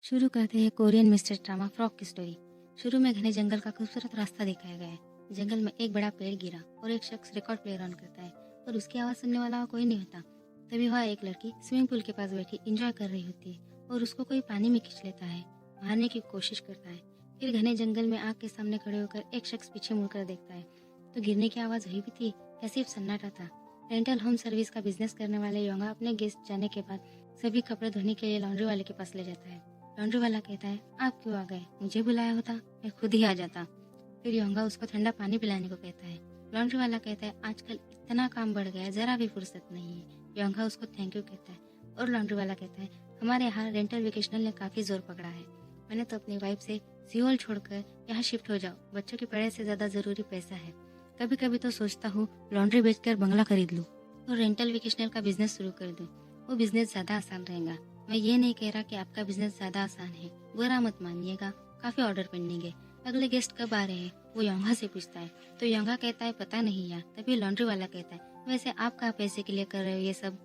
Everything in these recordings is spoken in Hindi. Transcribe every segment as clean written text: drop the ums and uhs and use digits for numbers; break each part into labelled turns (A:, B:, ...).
A: शुरू करते हैं कोरियन मिस्टर ड्रामा फ्रॉक की स्टोरी। शुरू में घने जंगल का खूबसूरत रास्ता दिखाया गया है। जंगल में एक बड़ा पेड़ गिरा और एक शख्स रिकॉर्ड प्लेयर ऑन करता है, पर उसकी आवाज़ सुनने वाला कोई नहीं होता। तभी वह एक लड़की स्विमिंग पूल के पास बैठी इंजॉय कर रही होती है और उसको कोई पानी में खींच लेता है, मारने की कोशिश करता है। फिर घने जंगल में आग के सामने खड़े होकर एक शख्स पीछे मुड़कर देखता है तो गिरने की आवाज़ हुई भी थी या सिर्फ सन्नाटा था। रेंटल होम सर्विस का बिजनेस करने वाले योंगा अपने गेस्ट जाने के बाद सभी कपड़े धोने के लिए लॉन्ड्री वाले के पास ले जाता है। लॉन्ड्री वाला कहता है, आप क्यों आ गए? मुझे बुलाया होता, मैं खुद ही आ जाता। फिर योंगा उसको ठंडा पानी पिलाने को कहता है। लॉन्ड्री वाला कहता है, आजकल इतना काम बढ़ गया है, जरा भी फुर्सत नहीं है। योंगा उसको थैंक यू कहता है और लॉन्ड्री वाला कहता है, हमारे यहाँ रेंटल वेकेशनल ने काफी जोर पकड़ा है। मैंने तो अपनी वाइफ से सियोल छोड़कर यहाँ शिफ्ट हो जाओ, बच्चों की पढ़ाई से ज्यादा जरूरी पैसा है। कभी कभी तो सोचता हूँ लॉन्ड्री बेचकर बंगला खरीद लूँ और रेंटल वेकेशनल का बिजनेस शुरू कर दूँ। वो बिजनेस ज्यादा आसान रहेगा। मैं ये नहीं कह रहा कि आपका बिजनेस ज्यादा आसान है, बुरा मत मानिएगा, काफी ऑर्डर पेंडिंग। अगले गेस्ट कब आ रहे हैं? वो योंगा से पूछता है तो योंगा कहता है, पता नहीं यार। तभी लॉन्ड्री वाला कहता है, वैसे आप कहाँ पैसे के लिए कर रहे हो ये सब?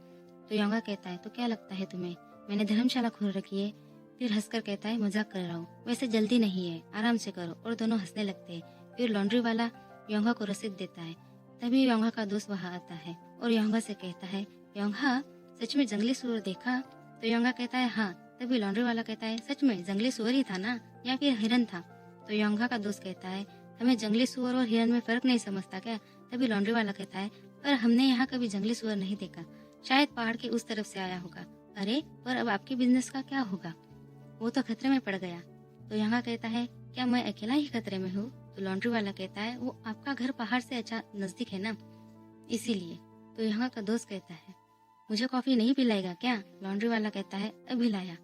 A: तो योंगा कहता है, तो क्या लगता है तुम्हें मैंने धर्मशाला खोल रखी है? फिर हंसकर कहता है, मजाक कर रहा हूँ, वैसे जल्दी नहीं है, आराम से करो। और दोनों हंसने लगते हैं। फिर लॉन्ड्री वाला योंगा को रसीद देता है। तभी योंगा का दोस्त वहाँ आता है और योंगा से कहता है, योंगा सच में जंगली सुअर देखा? तो योंगा कहता है, हाँ। तभी लॉन्ड्री वाला कहता है, सच में जंगली सुअर ही था ना, या फिर हिरन था? तो योंगा का दोस्त कहता है, हमें जंगली सुअर और हिरन में फर्क नहीं समझता क्या? तभी लॉन्ड्री वाला कहता है, पर हमने यहाँ कभी जंगली सुअर नहीं देखा, शायद पहाड़ के उस तरफ से आया होगा। अरे पर अब आपके बिजनेस का क्या होगा? वो तो खतरे में पड़ गया। तो योंगा कहता है, क्या मैं अकेला ही खतरे में हूँ? तो लॉन्ड्री वाला कहता है, वो आपका घर पहाड़ से अच्छा नजदीक है ना, इसीलिए। तो योंगा का दोस्त कहता है, मुझे कॉफी नहीं पिलाएगा क्या? लॉन्ड्री वाला कहता है, अभी लाया।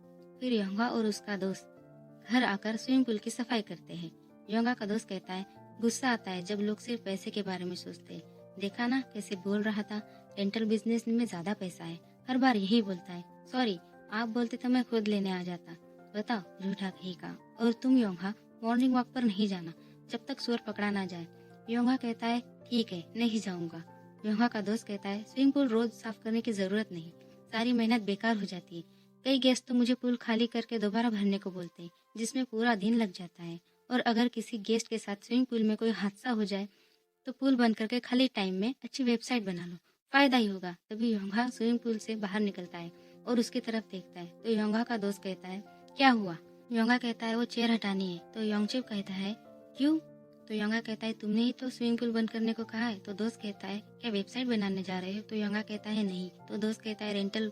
A: फिर योंगा और उसका दोस्त घर आकर स्विमिंग पूल की सफाई करते हैं। योंगा का दोस्त कहता है, गुस्सा आता है जब लोग सिर्फ पैसे के बारे में सोचते हैं। देखा ना कैसे बोल रहा था, रेंटल बिजनेस में ज्यादा पैसा है। हर बार यही बोलता है, सॉरी आप बोलते तो मैं खुद लेने आ जाता। बताओ झूठा कहीं का। और तुम योंगा मॉर्निंग वॉक पर नहीं जाना जब तक सुअर पकड़ा ना जाए। योंगा कहता है, ठीक है नहीं जाऊंगा। योंगा का दोस्त कहता है, स्विमिंग पूल रोज साफ करने की जरूरत नहीं, सारी मेहनत बेकार हो जाती है। कई गेस्ट तो मुझे पूल खाली करके दोबारा भरने को बोलते हैं, जिसमें पूरा दिन लग जाता है। और अगर किसी गेस्ट के साथ स्विमिंग पूल में कोई हादसा हो जाए तो पूल बंद करके खाली टाइम में अच्छी वेबसाइट बना लो, फायदा ही होगा। तभी योंगा स्विमिंग पूल से बाहर निकलता है और उसकी तरफ देखता है। तो योंगा का दोस्त कहता है, क्या हुआ? योंगा कहता है, वो चेयर हटानी है। तो योंगचेप कहता है, क्यों? तो योंगा कहता है, तुमने ही तो स्विमिंग पूल बंद करने को कहा है। तो दोस्त कहता है, क्या वेबसाइट बनाने जा रहे हो? तो योंगा कहता है, नहीं। तो दोस्त कहता है, रेंटल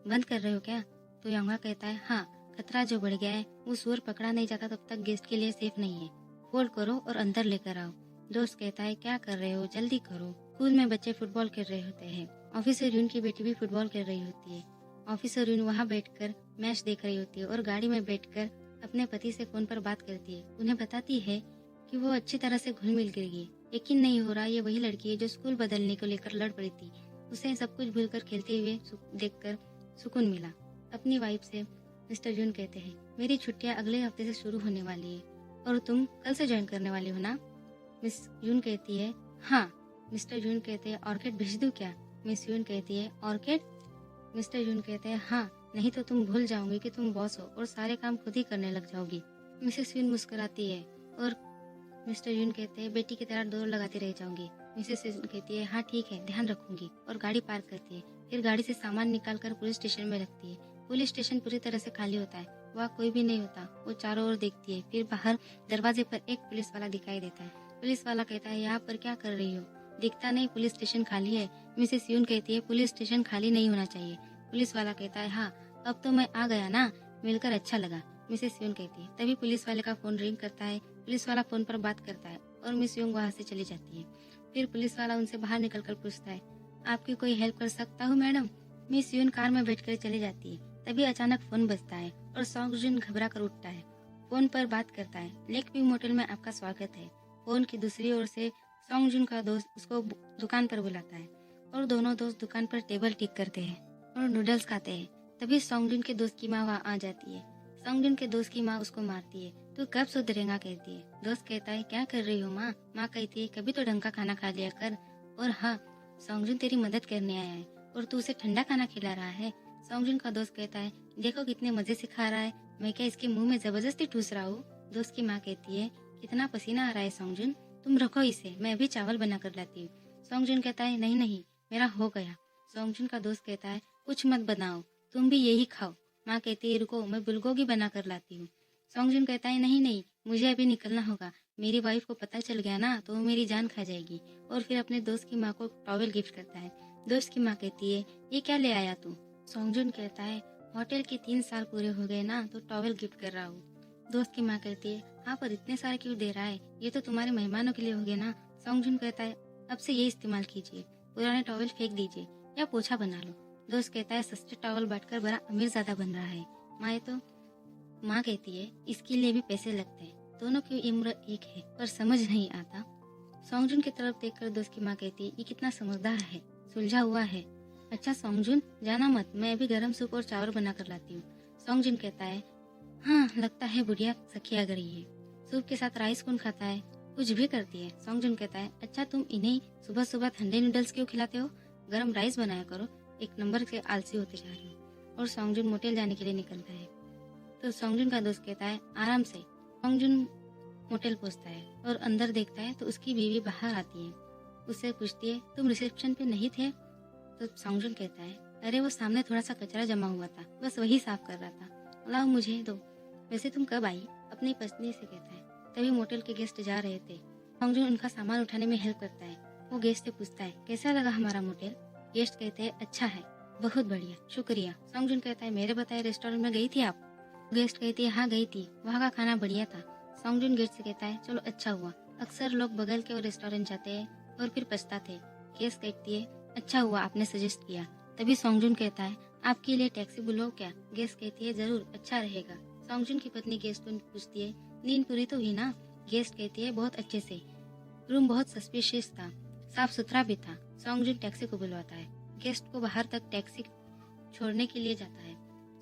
A: बंद कर रहे हो क्या? तो योंगा कहता है, हाँ, खतरा जो बढ़ गया है, वो सुअर पकड़ा नहीं जाता तब तक गेस्ट के लिए सेफ नहीं है। फोल्ड करो और अंदर लेकर आओ। दोस्त कहता है, क्या कर रहे हो, जल्दी करो। स्कूल में बच्चे फुटबॉल खेल रहे होते हैं। ऑफिसर यून की बेटी भी फुटबॉल खेल रही होती है। ऑफिसर यून वहाँ बैठकर मैच देख रही होती है और गाड़ी में बैठकर अपने पति से फोन पर बात करती है। उन्हें बताती है कि वो अच्छी तरह से घुल मिल गई। यकीन नहीं हो रहा, ये वही लड़की है जो स्कूल बदलने को लेकर लड़ पड़ी थी। उसे सब कुछ भूलकर खेलते हुए देखकर सुकून मिला। अपनी वाइफ से मिस्टर जून कहते हैं, मेरी छुट्टियां अगले हफ्ते से शुरू होने वाली है और तुम कल से ज्वाइन करने वाली हो ना? मिस यून कहती है, हाँ। मिस्टर जून कहते हैं, ऑर्किड भेज दूं क्या? मिस यून कहती है, ऑर्किड? मिस्टर यून कहते हैं, हाँ, नहीं तो तुम भूल जाओगे कि तुम बॉस हो और सारे काम खुद ही करने लग जाओगी। मिसेस यून मुस्कुराती है और मिस्टर यून कहते हैं, बेटी की तरह दौड़ लगाती रह जाऊंगी। मिसेस यून कहती है, हाँ ठीक है, ध्यान रखूंगी। और गाड़ी पार्क करती है। फिर गाड़ी से सामान निकालकर पुलिस स्टेशन में रखती है। पुलिस स्टेशन पूरी तरह से खाली होता है, वहाँ कोई भी नहीं होता। वो चारों ओर देखती है। फिर बाहर दरवाजे पर एक पुलिस वाला दिखाई देता है। पुलिस वाला कहता है, यहाँ पर क्या कर रही हो? दिखता नहीं पुलिस स्टेशन खाली है। मिसेस यून कहती है, पुलिस स्टेशन खाली नहीं होना चाहिए। पुलिस वाला कहता है, हाँ अब तो मैं आ गया ना, मिलकर अच्छा लगा। मिसेस यून कहती है। तभी पुलिस वाले का फोन रिंग करता है। पुलिस वाला फोन पर बात करता है और मिस यूंग वहाँ से चली जाती है। फिर पुलिस वाला उनसे बाहर निकलकर पूछता है, आपकी कोई हेल्प कर सकता हूँ मैडम? मिस यून कार में बैठकर चली जाती है। तभी अचानक फोन बजता है और सॉन्ग जून घबरा कर उठता है। फोन पर बात करता है, लेक व्यू मोटेल में आपका स्वागत है। फोन की दूसरी ओर से सॉन्ग जून का दोस्त उसको दुकान पर बुलाता है और दोनों दोस्त दुकान पर टेबल टिक करते हैं और नूडल्स खाते हैं। तभी सॉन्ग जून के दोस्त की माँ वहाँ आ जाती है। सॉन्ग जून के दोस्त की माँ उसको मारती है। तू कब सुधरेगा कहती है। दोस्त कहता है, क्या कर रही हो माँ? माँ कहती है, कभी तो ढंग का खाना खा लिया कर। और हाँ, सॉन्ग जून तेरी मदद करने आया है और तू उसे ठंडा खाना खिला रहा है। सॉन्गजुन का दोस्त कहता है, देखो कितने मजे से खा रहा है, मैं क्या इसके मुंह में जबरदस्ती ठूस रहा हूँ। दोस्त की माँ कहती है, कितना पसीना आ रहा है सॉन्गजुन, तुम रखो इसे, मैं अभी चावल बना कर लाती हूँ। सॉन्गजुन कहता है, नहीं नहीं, मेरा हो गया। सॉन्गजुन का दोस्त कहता है, कुछ मत बनाओ, तुम भी यही खाओ। माँ कहती है, रुको, मैं बुलगोगी बना कर लाती हूँ। सॉन्गजुन कहता है, नहीं नहीं, मुझे अभी निकलना होगा, मेरी वाइफ को पता चल गया ना तो वो मेरी जान खा जाएगी। और फिर अपने दोस्त की माँ को टॉवेल गिफ्ट करता है। दोस्त की माँ कहती है, ये क्या ले आया तू? सॉन्गजुन कहता है, होटल के 3 साल पूरे हो गए ना तो टॉवेल गिफ्ट कर रहा हूँ। दोस्त की माँ कहती है, हाँ पर इतने सारे क्यों दे रहा है, ये तो तुम्हारे मेहमानों के लिए हो गए ना। सॉन्गजुन कहता है, अब से ये इस्तेमाल कीजिए, पुराने टॉवेल फेंक दीजिए या पोछा बना लो। दोस्त कहता है, सस्ते टॉवेल बांटकर बड़ा अमीर ज्यादा बन रहा है। माँ कहती है, इसके लिए भी पैसे लगते हैं, दोनों की उम्र एक है पर समझ नहीं आता। सॉन्गजुन की तरफ देखकर दोस्त की माँ कहती है, ये कितना समझदार है, सुलझा हुआ है। अच्छा सॉन्गजुन, जाना मत, मैं अभी गरम सूप और चावल बना कर लाती हूँ। सॉन्गजुन कहता है, हाँ लगता है बुढ़िया सखी आ गई है। सूप के साथ राइस कौन खाता है, कुछ भी करती है। सॉन्गजुन कहता है, अच्छा तुम इन्हें सुबह सुबह ठंडे नूडल्स क्यों खिलाते हो, गरम राइस बनाया करो, एक नंबर के आलसी होते जा रहे हो। और सॉन्गजुन मोटेल जाने के लिए निकलता है। तो सॉन्गजुन का दोस्त कहता है, आराम से। सॉन्गजुन मोटेल पहुंचता है और अंदर देखता है तो उसकी बीवी बाहर आती है। उससे पूछती है, तुम रिसेप्शन पे नहीं थे? तो सॉन्गजुन कहता है, अरे वो सामने थोड़ा सा कचरा जमा हुआ था, बस वही साफ कर रहा था, लाओ मुझे दो। वैसे तुम कब आई? अपनी पत्नी से कहता है। तभी मोटेल के गेस्ट जा रहे थे। सॉन्गजुन उनका सामान उठाने में हेल्प करता है। वो गेस्ट से पूछता है, कैसा लगा हमारा मोटेल? गेस्ट कहते हैं, अच्छा है, बहुत बढ़िया, शुक्रिया। सॉन्गजुन कहता है, मेरे बताए रेस्टोरेंट में गई थी आप? गेस्ट कहती है, हाँ गई थी, वहाँ का खाना बढ़िया था। सॉन्गजुन गेस्ट से कहता है, चलो अच्छा हुआ, अक्सर लोग बगल के रेस्टोरेंट जाते हैं और फिर पछताते। गेस्ट कहती है, अच्छा हुआ आपने सजेस्ट किया। तभी सॉन्गजुन कहता है, आपके लिए टैक्सी बुलाओ क्या? गेस्ट कहती है, जरूर, अच्छा रहेगा। सॉन्गजुन की पत्नी गेस्ट को पूछती है, नींद पूरी तो हुई ना? गेस्ट कहती है, बहुत अच्छे से, रूम बहुत सस्पिशियस था, साफ सुथरा भी था। सॉन्गजुन टैक्सी को बुलवाता है, गेस्ट को बाहर तक टैक्सी छोड़ने के लिए जाता है।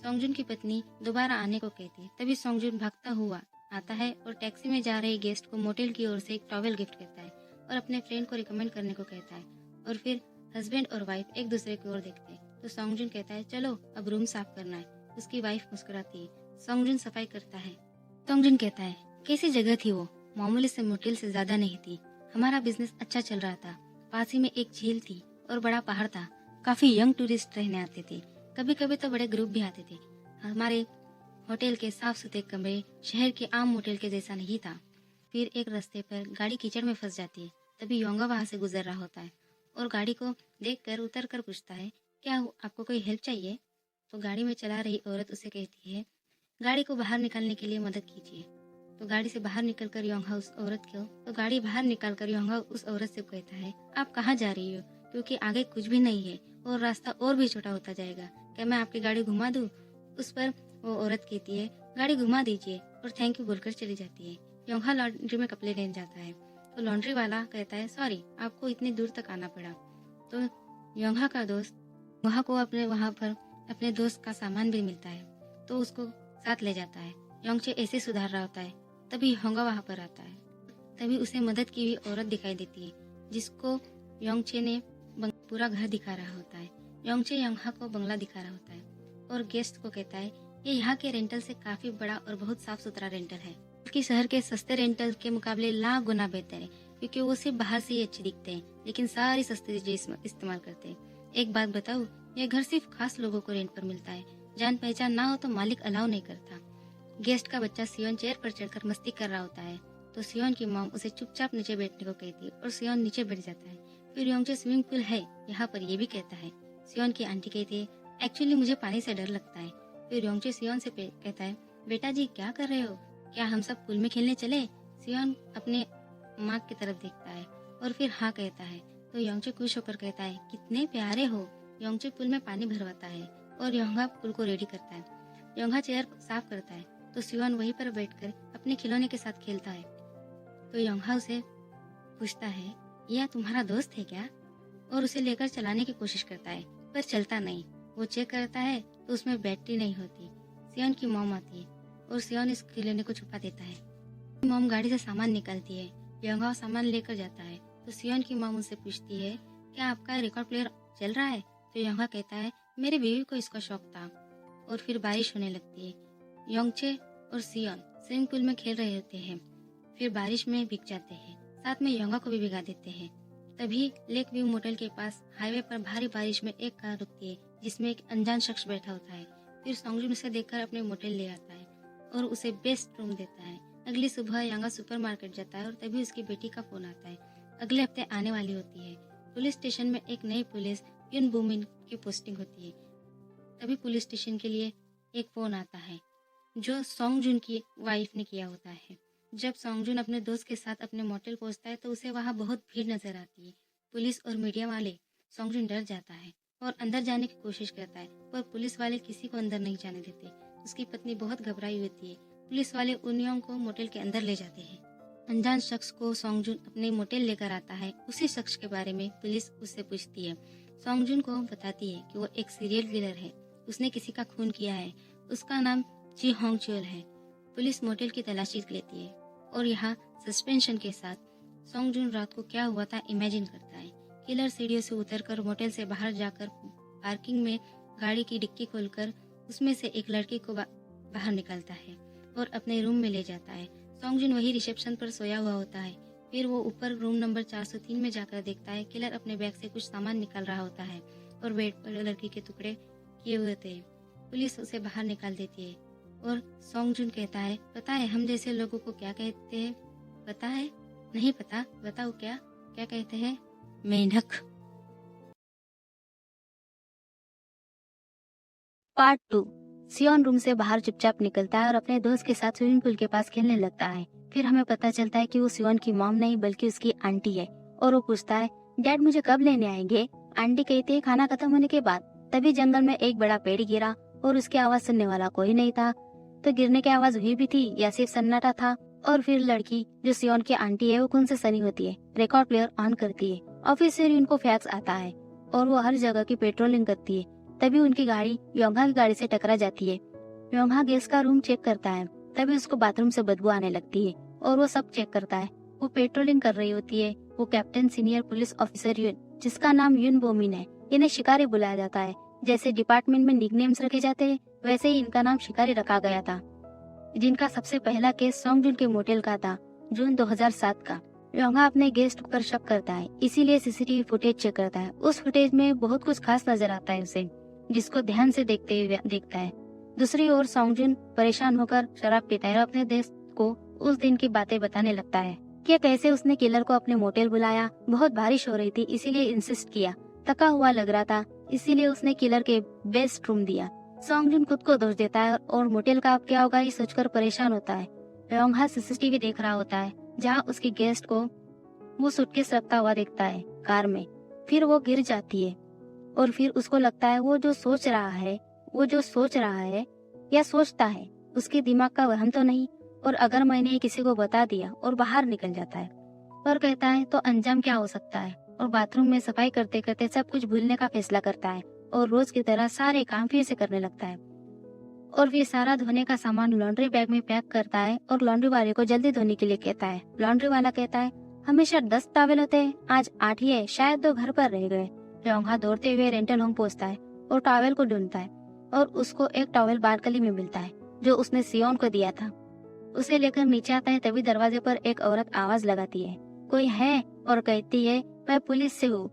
A: सॉन्गजुन की पत्नी दोबारा आने को कहती है। तभी सॉन्गजुन भागता हुआ आता है और टैक्सी में जा रहे गेस्ट को मोटेल की ओर से एक टॉवेल गिफ्ट करता है और अपने फ्रेंड को रिकमेंड करने को कहता है। और फिर हस्बैंड और वाइफ एक दूसरे की ओर देखते हैं तो सॉन्गजुन कहता है, चलो अब रूम साफ करना है। उसकी वाइफ मुस्कुराती है। सॉन्गजुन सफाई करता है। सॉन्गजुन कहता है, कैसी जगह थी वो, मामूली से मोटेल से ज्यादा नहीं थी, हमारा बिजनेस अच्छा चल रहा था, पास ही में एक झील थी और बड़ा पहाड़ था, काफी यंग टूरिस्ट रहने आते थे, कभी कभी तो बड़े ग्रुप भी आते थे। हमारे होटल के साफ सुथरे कमरे शहर के आम मोटेल के जैसा नहीं था। फिर एक रास्ते पर गाड़ी कीचड़ में फंस जाती है। तभी योंगा वहां से गुजर रहा होता है और गाड़ी को देखकर उतर कर पूछता है, क्या आपको कोई हेल्प चाहिए? तो गाड़ी में चला रही औरत उसे कहती है, गाड़ी को बाहर निकालने के लिए मदद कीजिए। तो गाड़ी से बाहर निकलकर योंगा उस औरत को तो गाड़ी बाहर निकालकर योंगा उस औरत से कहता है, आप कहाँ जा रही हो? क्योंकि आगे कुछ भी नहीं है और रास्ता और भी छोटा होता जाएगा, क्या मैं आपकी गाड़ी घुमा दूं? उस पर वो औरत कहती है, गाड़ी घुमा दीजिए, और थैंक यू बोलकर चली जाती है। योंगा लॉन्ड्री में कपड़े लेने जाता है तो लॉन्ड्री वाला कहता है, सॉरी आपको इतनी दूर तक आना पड़ा। तो योंगा का दोस्त वहाँ को वहाँ पर अपने दोस्त का सामान भी मिलता है तो उसको साथ ले जाता है। योंगचे ऐसे सुधार रहा होता है। तभी योंगा वहाँ पर आता है। तभी उसे मदद की हुई औरत दिखाई देती है जिसको योंगचे ने पूरा घर दिखा रहा होता है। योंगचे योंगा को बंगला दिखा रहा होता है और गेस्ट को कहता है, ये यहाँ के रेंटल से काफी बड़ा और बहुत साफ सुथरा रेंटल है, जबकि शहर के सस्ते रेंटल के मुकाबले लाख गुना बेहतर है, क्योंकि वो सिर्फ बाहर से ही अच्छे दिखते हैं लेकिन सारी सस्ती चीजें इस्तेमाल करते हैं। एक बात बताऊं, यह घर सिर्फ खास लोगों को रेंट पर मिलता है, जान पहचान ना हो तो मालिक अलाउ नहीं करता। गेस्ट का बच्चा सियोन चेयर पर चढ़कर मस्ती कर रहा होता है तो सियोन की मॉम उसे चुपचाप नीचे बैठने को कहती है और सियोन नीचे बैठ जाता है। फिर योंगचे स्विमिंग पूल है यहाँ पर ये भी कहता है। सियोन की आंटी कहती है, एक्चुअली मुझे पानी से डर लगता है। फिर योंगचे सियोन से कहता है, बेटा जी क्या कर रहे हो, क्या हम सब पूल में खेलने चले? सियोन अपने माँ की तरफ देखता है और फिर हाँ कहता है तो योंगचे खुश होकर कहता है, कितने प्यारे हो। योंगचे पूल में पानी भरवाता है और योंगा पूल को रेडी करता है। योंगा चेयर साफ करता है तो सियोन वहीं पर बैठकर अपने खिलौने के साथ खेलता है। तो योंगा उसे पूछता है, यह तुम्हारा दोस्त है क्या? और उसे लेकर चलाने की कोशिश करता है पर चलता नहीं। वो चेक करता है तो उसमें बैटरी नहीं होती। सियोन की मॉम आती है और सियोन इस खिलौने को छुपा देता है। मॉम गाड़ी से सामान निकालती है। योंगा सामान लेकर जाता है तो सियोन की मॉम उनसे पूछती है, क्या आपका रिकॉर्ड प्लेयर चल रहा है? तो योंगा कहता है, मेरी बीवी को इसका शौक था। और फिर बारिश होने लगती है। योंगचे और सियोन स्विमिंग पूल में खेल रहे होते हैं, फिर बारिश में भीग जाते हैं, साथ में योंगा को भी भिगा देते हैं। तभी लेक व्यू मोटेल के पास हाईवे पर भारी बारिश में एक कार रुकती है जिसमें एक अनजान शख्स बैठा होता है। फिर सोंगजुन उसे देखकर अपने मोटेल ले आता है और उसे बेस्ट रूम देता है। अगली सुबह यांगा सुपरमार्केट जाता है और तभी उसकी बेटी का फोन आता है। अगले हफ्ते आने वाली होती है। पुलिस स्टेशन में एक नई पुलिस युन बुमिन की पोस्टिंग होती है। तभी पुलिस स्टेशन के लिए एक फोन आता है जो सोंगजुन की वाइफ ने किया होता है। जब सोंगजुन अपने दोस्त के साथ अपने मोटेल पहुंचता है तो उसे वहां बहुत भीड़ नजर आती है। पुलिस और मीडिया वाले सोंगजुन डर जाता है और अंदर जाने की कोशिश करता है, पर पुलिस वाले किसी को अंदर नहीं जाने देते। उसकी पत्नी बहुत घबराई होती है। पुलिस वाले उनयोंग को मोटेल के अंदर ले जाते हैं। अनजान शख्स को सोंगजुन अपने मोटेल लेकर आता है। उसी शख्स के बारे में पुलिस उससे पूछती है। सोंगजुन को बताती है कि वो एक सीरियल किलर है, उसने किसी का खून किया है। उसका नाम जी होंग चोल है। पुलिस मोटेल की तलाशी लेती है और यहाँ सस्पेंशन के साथ सोंगजुन रात को क्या हुआ था इमेजिन करता है। किलर सीढ़ियों से उतरकर मोटेल से बाहर जाकर पार्किंग में गाड़ी की डिक्की खोलकर उसमें से एक लड़की को बाहर निकालता है और अपने रूम में ले जाता है। सोंगजुन वही रिसेप्शन पर सोया हुआ होता है। फिर वो ऊपर रूम नंबर 403 में जाकर देखता है किलर अपने बैग से कुछ सामान निकाल रहा होता है और बेड पर लड़की के टुकड़े किए हुए थे। पुलिस उसे बाहर निकाल देती है और सोंगजुन कहता है, पता है हम जैसे लोगों को क्या कहते हैं? पता है? नहीं पता, बताओ क्या क्या कहते हैं? मेंढक। पार्ट 2। सियोन रूम से बाहर चुपचाप निकलता है और अपने दोस्त के साथ स्विमिंग पूल के पास खेलने लगता है। फिर हमें पता चलता है कि वो सियोन की मॉम नहीं बल्कि उसकी आंटी है और वो पूछता है, डैड मुझे कब लेने आएंगे? आंटी कहती है खाना खत्म होने के बाद। तभी जंगल में एक बड़ा पेड़ गिरा और उसकी आवाज सुनने वाला कोई नहीं था। तो गिरने की आवाज हुई भी थी या सिर्फ सन्नाटा था? और फिर लड़की जो सियोन की आंटी है वो खून से सनी होती है। रिकॉर्ड प्लेयर ऑन करती है। ऑफिस से उनको फैक्स आता है और वो हर जगह की पेट्रोलिंग करती है। तभी उनकी गाड़ी योंगा की गाड़ी से टकरा जाती है। योंगा गैस का रूम चेक करता है। तभी उसको बाथरूम से बदबू आने लगती है और वो सब चेक करता है। वो पेट्रोलिंग कर रही होती है। वो कैप्टन सीनियर पुलिस ऑफिसर युन, जिसका नाम युन बोमिन है। इन्हें शिकारी बुलाया जाता है। जैसे डिपार्टमेंट में निकनेम्स रखे जाते हैं वैसे ही इनका नाम शिकारी रखा गया था। जिनका सबसे पहला केस सोंगजुन के मोटेल का था, जून 2007 का। योंगा अपने गेस्ट पर शक करता है, इसीलिए सीसीटीवी फुटेज चेक करता है। उस फुटेज में बहुत कुछ खास नजर आता है उसे, जिसको ध्यान से देखते हुए देखता है। दूसरी ओर सोंगजुन परेशान होकर शराब पीता है और अपने दोस्त को उस दिन की बातें बताने लगता है कि कैसे उसने किलर को अपने मोटेल बुलाया। बहुत बारिश हो रही थी इसीलिए इंसिस्ट किया। थका हुआ लग रहा था इसीलिए उसने किलर के बेस्ट रूम दिया। सोंगजुन खुद को दोष देता है और मोटेल का अब क्या होगा ये सोचकर परेशान होता है। योंगा सीसीटीवी देख रहा होता है जहाँ उसकी गेस्ट को वो सूटकेस रखता हुआ देखता है कार में। फिर वो गिर जाती है और फिर उसको लगता है वो जो सोच रहा है या सोचता है उसके दिमाग का वहम तो नहीं। और अगर मैंने किसी को बता दिया और बाहर निकल जाता है और कहता है तो अंजाम क्या हो सकता है। और बाथरूम में सफाई करते करते सब कुछ भूलने का फैसला करता है और रोज की तरह सारे काम फिर से करने लगता है। और फिर सारा धोने का सामान लॉन्ड्री बैग में पैक करता है और लॉन्ड्री वाले को जल्दी धोने के लिए कहता है। लॉन्ड्री वाला कहता है हमेशा 10 टॉवेल होते हैं, आज 8 ही है, शायद 2 घर पर रह गए। योंगा दौड़ते हुए रेंटल होम पहुंचता है और टॉवेल को ढूंढता है और उसको एक टॉवेल बालकनी में मिलता है जो उसने सियोन को दिया था। उसे लेकर नीचे आता है तभी दरवाजे पर एक औरत आवाज लगाती है, कोई है? और कहती है मैं पुलिस से हूँ।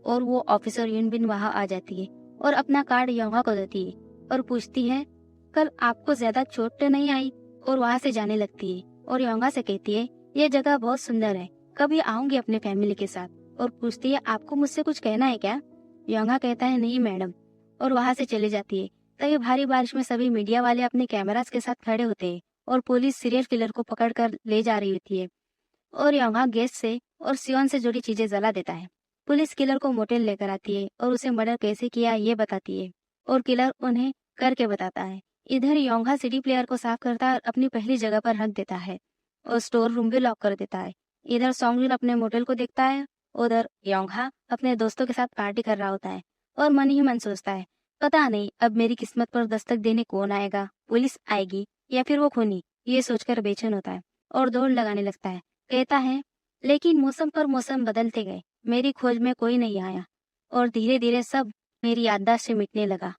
A: और वो ऑफिसर युनबिन वहाँ आ जाती है और अपना कार्ड योंगा को देती है और पूछती है कल आपको ज्यादा चोट तो नहीं आई? और वहाँ से जाने लगती है और योंगा से कहती है ये जगह बहुत सुंदर है, कभी आऊंगी अपने फैमिली के साथ। और पूछती है आपको मुझसे कुछ कहना है क्या? योंगा कहता है नहीं मैडम और वहाँ से चली जाती है। तभी भारी बारिश में सभी मीडिया वाले अपने कैमरास के साथ खड़े होते हैं और पुलिस सीरियल किलर को पकड़कर ले जा रही होती है और योंगा गैस से और सियोन से जुड़ी चीजें जला देता है। पुलिस किलर को मोटेल लेकर आती है और उसे मर्डर कैसे किया ये बताती है और किलर उन्हें करके बताता है। इधर योंगा सीडी प्लेयर को साफ करता है और अपनी पहली जगह पर रख देता है और स्टोर रूम भी लॉक कर देता है। इधर सोंगजुन अपने मोटेल को देखता है, उधर योंगा अपने दोस्तों के साथ पार्टी कर रहा होता है और मन ही मन सोचता है पता नहीं अब मेरी किस्मत पर दस्तक देने कौन आएगा, पुलिस आएगी या फिर वो खूनी। ये सोचकर बेचैन होता है और दौड़ लगाने लगता है। कहता है लेकिन मौसम पर मौसम बदलते गए, मेरी खोज में कोई नहीं आया और धीरे धीरे सब मेरी याददाश्त से मिटने लगा।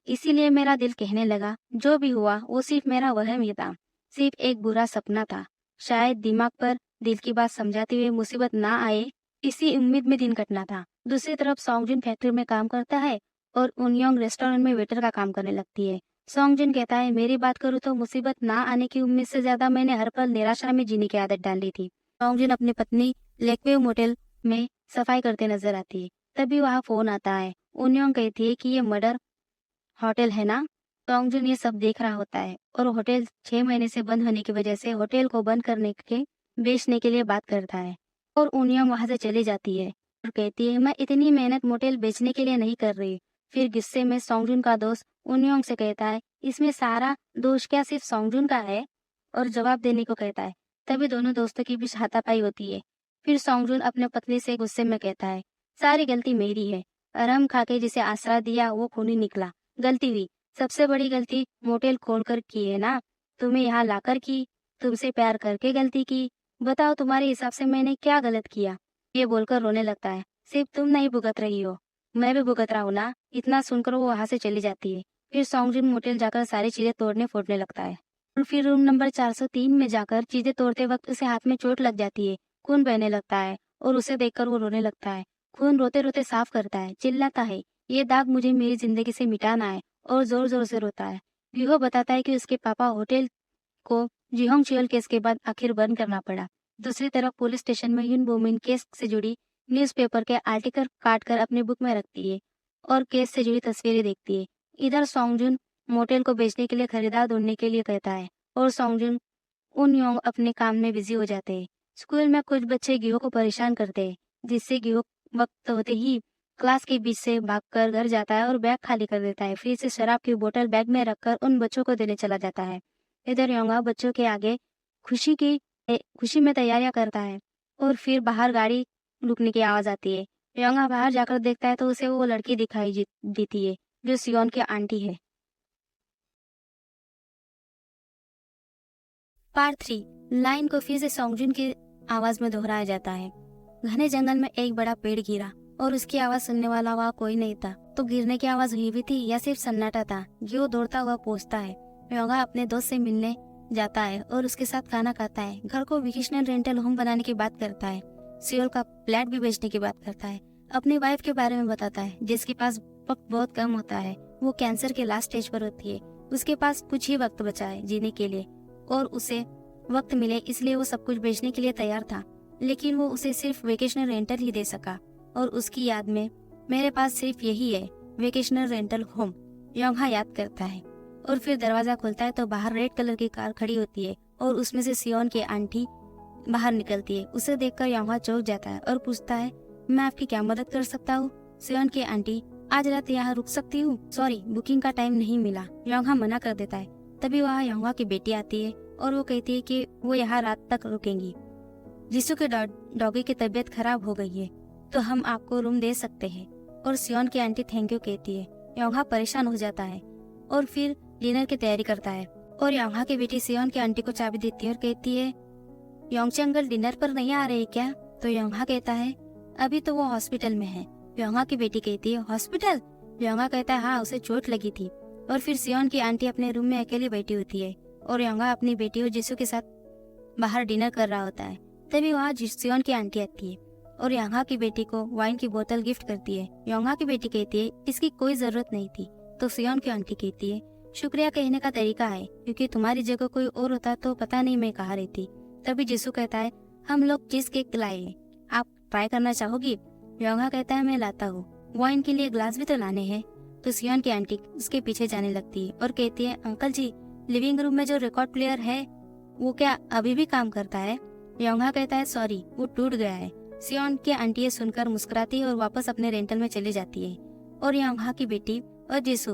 A: इसीलिए मेरा दिल कहने लगा, जो भी हुआ वो सिर्फ मेरा वहम ही था, सिर्फ एक बुरा सपना था। शायद दिमाग पर दिल की बात समझाते हुए मुसीबत ना आए, इसी उम्मीद में दिन कटना था। दूसरी तरफ सॉन्गजुन फैक्ट्री में काम करता है और उनयोंग रेस्टोरेंट में वेटर का काम करने लगती है। सॉन्गजुन कहता है, मेरी बात करूँ तो मुसीबत ना आने की उम्मीद से ज्यादा मैंने हर पल निराशा में जीने की आदत डाल ली थी। सॉन्गजुन अपनी पत्नी लेकवे मोटेल में सफाई करते नजर आती है। तभी वहाँ फोन आता है। उनयोंग कहती है कि ये मर्डर होटल है ना। सॉन्गजुन ये सब देख रहा होता है और होटल 6 महीने से बंद होने की वजह से होटल को बंद करने के बेचने के लिए बात करता है और उनियम वहां से चली जाती है और कहती है, मैं इतनी मेहनत मोटेल बेचने के लिए नहीं कर रही। फिर गुस्से में सॉन्गजुन का दोस्त उनियोंग से कहता है, इसमें सारा दोष क्या सिर्फ सॉन्गजुन का है, और जवाब देने को कहता है। तभी दोनों दोस्तों के बीच हाथापाई होती है। फिर सॉन्गजुन अपने पत्नी से गुस्से में कहता है, सारी गलती मेरी है। अरहम खाके जिसे आसरा दिया वो खूनी निकला। गलती हुई, सबसे बड़ी गलती मोटेल खोलकर की है ना, तुम्हें यहाँ लाकर की, तुमसे प्यार करके गलती की। बताओ तुम्हारे हिसाब से मैंने क्या गलत किया। ये बोलकर रोने लगता है। सिर्फ तुम नहीं भुगत रही हो, मैं भी भुगत रहा हूँ ना। इतना सुनकर वो वहां से चली जाती है। फिर सॉन्गजुन मोटेल जाकर सारी चीजें तोड़ने फोड़ने लगता है और फिर रूम नंबर 403 में जाकर चीजें तोड़ते वक्त उसे हाथ में चोट लग जाती है। खून बहने लगता है और उसे देखकर वो रोने लगता है। खून रोते रोते साफ करता है, चिल्लाता है, ये दाग मुझे मेरी जिंदगी से मिटाना है, और जोर जोर से रोता है। विहो बताता है कि उसके पापा होटल को जिहोंग चियोल केस के बाद आखिर बंद करना पड़ा। दूसरी तरफ पुलिस स्टेशन में यून बोमिन केस से जुड़ी न्यूज़पेपर के आर्टिकल काटकर अपनी बुक में रखती है और केस से जुड़ी तस्वीरें देखती है। इधर सॉन्गजुन मोटेल को बेचने के लिए खरीदार ढूंढने के लिए कहता है और सॉन्गजुन उन योंग अपने काम में बिजी हो जाते हैं। स्कूल में कुछ बच्चे गिहो को परेशान करते हैं, जिससे गिहो वक्त होते ही क्लास के बीच से भागकर घर जाता है और बैग खाली कर देता है। फिर से शराब की बोतल बैग में रखकर उन बच्चों को देने चला जाता है। इधर योंगा बच्चों के आगे खुशी में तैयारियां करता है और फिर बाहर गाड़ी रुकने की आवाज आती है। योंगा बाहर जाकर देखता है तो उसे वो लड़की दिखाई देती है जो सियोन की आंटी है। पार्ट 3 लाइन को फिर से सॉन्गजुन की आवाज में दोहराया जाता है। घने जंगल में एक बड़ा पेड़ गिरा और उसकी आवाज सुनने वाला वहाँ कोई नहीं था। तो गिरने की आवाज हुई भी थी या सिर्फ सन्नाटा था। गियो दौड़ता हुआ पहुंचता है। योगा अपने दोस्त से मिलने जाता है और उसके साथ खाना खाता है। घर को वेकेशनल रेंटल होम बनाने की बात करता है। सियोल का फ्लैट भी बेचने की बात करता है। अपनी वाइफ के बारे में बताता है जिसके पास वक्त बहुत कम होता है। वो कैंसर के लास्ट स्टेज पर होती है। उसके पास कुछ ही वक्त बचा है जीने के लिए और उसे वक्त मिले, इसलिए वो सब कुछ बेचने के लिए तैयार था, लेकिन वो उसे सिर्फ वेकेशनल रेंटल ही दे सका और उसकी याद में मेरे पास सिर्फ यही है, वेकेशनल रेंटल होम। योंगा याद करता है और फिर दरवाजा खुलता है तो बाहर रेड कलर की कार खड़ी होती है और उसमें से सियोन की आंटी बाहर निकलती है। उसे देखकर योंगा चौंक जाता है और पूछता है, मैं आपकी क्या मदद कर सकता हूँ। सियोन की आंटी, आज रात यहाँ रुक सकती हूँ? सॉरी, बुकिंग का टाइम नहीं मिला। योंगा मना कर देता है। तभी वहाँ योंगा की बेटी आती है और वो कहती है कि वो यहाँ रात तक रुकेंगी। जिसू के डॉगी की तबीयत खराब हो गई है तो हम आपको रूम दे सकते हैं। और सियोन की आंटी थैंक यू कहती है। योंगा परेशान हो जाता है और फिर डिनर की तैयारी करता है और योंगा की बेटी सियोन की आंटी को चाबी देती है और कहती है, योंगचे अंकल डिनर पर नहीं आ रहे क्या? तो योंगा कहता है, अभी तो वो हॉस्पिटल में है। योंगा की बेटी कहती है, हॉस्पिटल? योंगा कहता है, हाँ, उसे चोट लगी थी। और फिर सियोन की आंटी अपने रूम में अकेली बैठी होती है और योंगा अपनी बेटी और जिसू के साथ बाहर डिनर कर रहा होता है। तभी वहाँ सियोन की आंटी आती है और योंगा की बेटी को वाइन की बोतल गिफ्ट करती है। योंगा की बेटी कहती है, इसकी कोई जरूरत नहीं थी। तो सियोन की आंटी कहती है, शुक्रिया कहने का तरीका है, क्योंकि तुम्हारी जगह कोई और होता तो पता नहीं मैं कहाँ रहती। तभी जिसू कहता है, हम लोग चीज केक लाए हैं, आप ट्राई करना चाहोगी? योंगा कहता है, मैं लाता हूँ, वाइन के लिए ग्लास भी तो लाने हैं। तो सियोन की आंटी उसके पीछे जाने लगती है और कहती है, अंकल जी, लिविंग रूम में जो रिकॉर्ड प्लेयर है वो क्या अभी भी काम करता है? योंगा कहता है, सॉरी, वो टूट गया है। सियोन की आंटी ये सुनकर मुस्कुराती है और वापस अपने रेंटल में चली जाती है और योंगा की बेटी और जिसू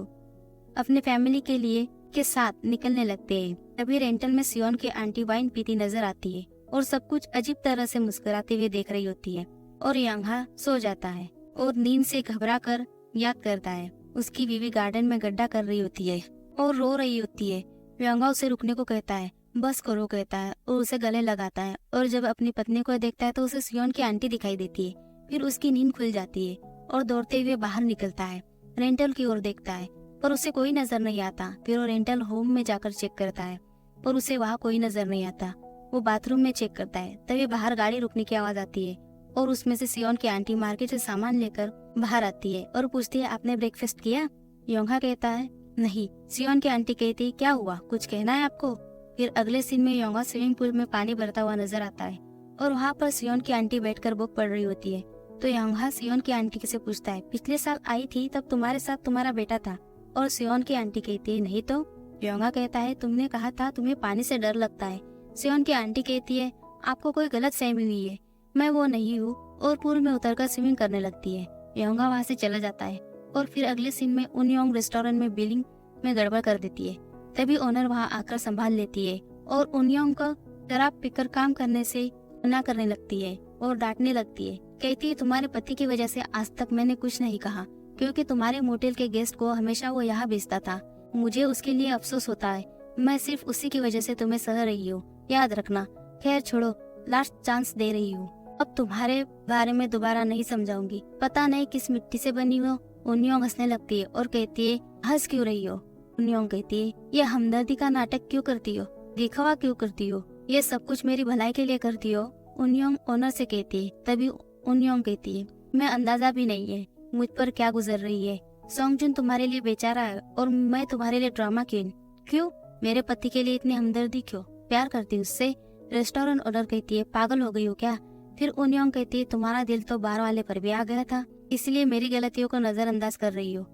A: अपने फैमिली के लिए के साथ निकलने लगते हैं। तभी रेंटल में सियोन की आंटी वाइन पीती नजर आती है और सब कुछ अजीब तरह से मुस्कुराते हुए देख रही होती है और योंगा सो जाता है और नींद से घबरा कर याद करता है उसकी बीवी गार्डन में गड्ढा कर रही होती है और रो रही होती है। योंगा उसे रुकने को कहता है, बस करो कहता है और उसे गले लगाता है और जब अपनी पत्नी को देखता है तो उसे सियोन की आंटी दिखाई देती है। फिर उसकी नींद खुल जाती है और दौड़ते हुए बाहर निकलता है रेंटल की ओर देखता है पर उसे कोई नजर नहीं आता। फिर वो रेंटल होम में जाकर चेक करता है पर उसे वहाँ कोई नजर नहीं आता। वो बाथरूम में चेक करता है, तभी बाहर गाड़ी रुकने की आवाज आती है और उसमें से सियोन की आंटी मार्केट से सामान लेकर बाहर आती है और पूछती है, आपने ब्रेकफास्ट किया? योंगा कहता है नहीं। सियोन की आंटी कहती है, क्या हुआ, कुछ कहना है आपको? फिर अगले सीन में योंगा स्विमिंग पूल में पानी भरता हुआ नजर आता है और वहाँ पर सियोन की आंटी बैठकर बुक पढ़ रही होती है। तो योंगा सियोन की आंटी से पूछता है, पिछले साल आई थी तब तुम्हारे साथ तुम्हारा बेटा था? और सियोन की आंटी कहती है, नहीं तो। योंगा कहता है, तुमने कहा था तुम्हें पानी से डर लगता है। सियोन की आंटी कहती है, आपको कोई गलत फहमी हुई है, मैं वो नहीं हूँ, और पूल में उतरकर स्विमिंग करने लगती है। योंगा वहाँ से चला जाता है और फिर अगले सीन में उनयोंग रेस्टोरेंट में बिलिंग में गड़बड़ कर देती है। तभी ओनर वहाँ आकर संभाल लेती है और उनयोंग को शराब पीकर काम करने से मना करने लगती है और डांटने लगती है। कहती है, तुम्हारे पति की वजह से आज तक मैंने कुछ नहीं कहा, क्योंकि तुम्हारे मोटेल के गेस्ट को हमेशा वो यहाँ भेजता था। मुझे उसके लिए अफसोस होता है, मैं सिर्फ उसी की वजह से तुम्हें सह रही हूँ, याद रखना। खैर छोड़ो, लास्ट चांस दे रही हूँ, अब तुम्हारे बारे में दोबारा नहीं समझाऊंगी। पता नहीं किस मिट्टी से बनी हो। उनयोंग हंसने लगती है और कहती है, हंस क्यों रही हो? उनयोंग कहती है, ये हमदर्दी का नाटक क्यों करती हो, दिखावा क्यों करती हो, ये सब कुछ मेरी भलाई के लिए करती हो? उनयोंग ओनर से कहती है। तभी उनयोंग कहती है, मैं अंदाजा भी नहीं है मुझ पर क्या गुजर रही है। सॉन्गजुन तुम्हारे लिए बेचारा है और मैं तुम्हारे लिए ड्रामा क्वीन। क्यों? मेरे पति के लिए इतनी हमदर्दी क्यों? प्यार करती उससे? रेस्टोरेंट ओनर कहती है, पागल हो गई हो क्या? फिर उनयोंग कहती है, तुम्हारा दिल तो बार वाले पर भी आ गया था, इसलिए मेरी गलतियों को नजरअंदाज कर रही हो,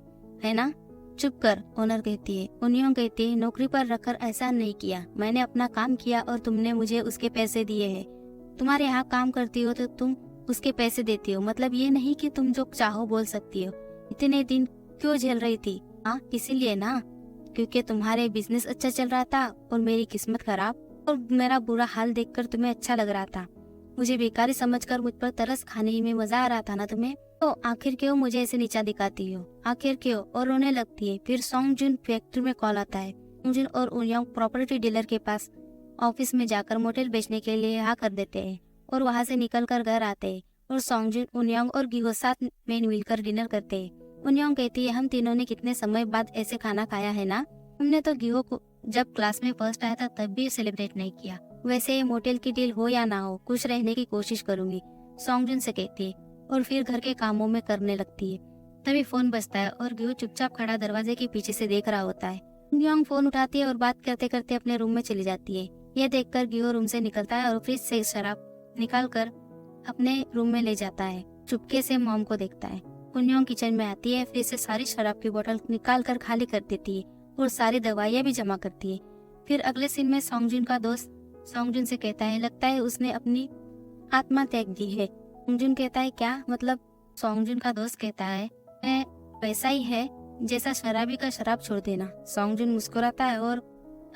A: है ना? चुप कर, ओनर कहती है। उनयोंग कहती है, नौकरी पर रखकर ऐसा नहीं किया, मैंने अपना काम किया और तुमने मुझे उसके पैसे दिए हैं। तुम्हारे यहाँ काम करती हो तो तुम उसके पैसे देती हो, मतलब ये नहीं कि तुम जो चाहो बोल सकती हो। इतने दिन क्यों झेल रही थी? हाँ, इसीलिए ना, क्योंकि तुम्हारे बिजनेस अच्छा चल रहा था और मेरी किस्मत खराब, और मेरा बुरा हाल देखकर तुम्हें अच्छा लग रहा था। मुझे बेकारी समझकर मुझ पर तरस खाने में मजा आ रहा था ना तुम्हें, तो आखिर क्यों मुझे ऐसे नीचा दिखाती हो, आखिर क्यों? और रोने लगती है। फिर सॉन्गजुन फैक्ट्री में कॉल आता है। सॉन्गजुन और उनयोंग प्रॉपर्टी डीलर के पास ऑफिस में जाकर मोटेल बेचने के लिए हाँ कर देते हैं और वहाँ से निकलकर घर आते हैं और सॉन्गजुन, उनयोंग और गिहो साथ में मिलकर डिनर करते हैं। उनयोंग कहती है, हम तीनों ने कितने समय बाद ऐसे खाना खाया है ना। हमने तो गिहो को जब क्लास में फर्स्ट आया था तब भी सेलिब्रेट नहीं किया। वैसे ये मोटेल की डील हो या ना हो, खुश रहने की कोशिश करूंगी, सॉन्गजुन से कहती है और फिर घर के कामों में करने लगती है। तभी फोन बजता है और गिहो चुपचाप खड़ा दरवाजे के पीछे से देख रहा होता है। उनयोंग फोन उठाती है और बात करते करते अपने रूम में चली जाती है। यह देखकर गिहो रूम से निकलता है और फ्रिज से शराब निकाल कर अपने रूम में ले जाता है। चुपके से मॉम को देखता है। उनयोंग किचन में आती है, फ्रिज से सारी शराब की बोतल निकाल कर खाली कर देती है और सारी दवाइयाँ भी जमा करती है। फिर अगले सीन में सॉन्गजुन का दोस्त सॉन्गजुन से कहता है, लगता है उसने अपनी आत्मा त्याग दी है। सॉन्गजुन कहता है, क्या मतलब? सॉन्गजुन का दोस्त कहता है, मैं वैसा ही है जैसा शराबी का शराब छोड़ देना। सॉन्गजुन मुस्कुराता है और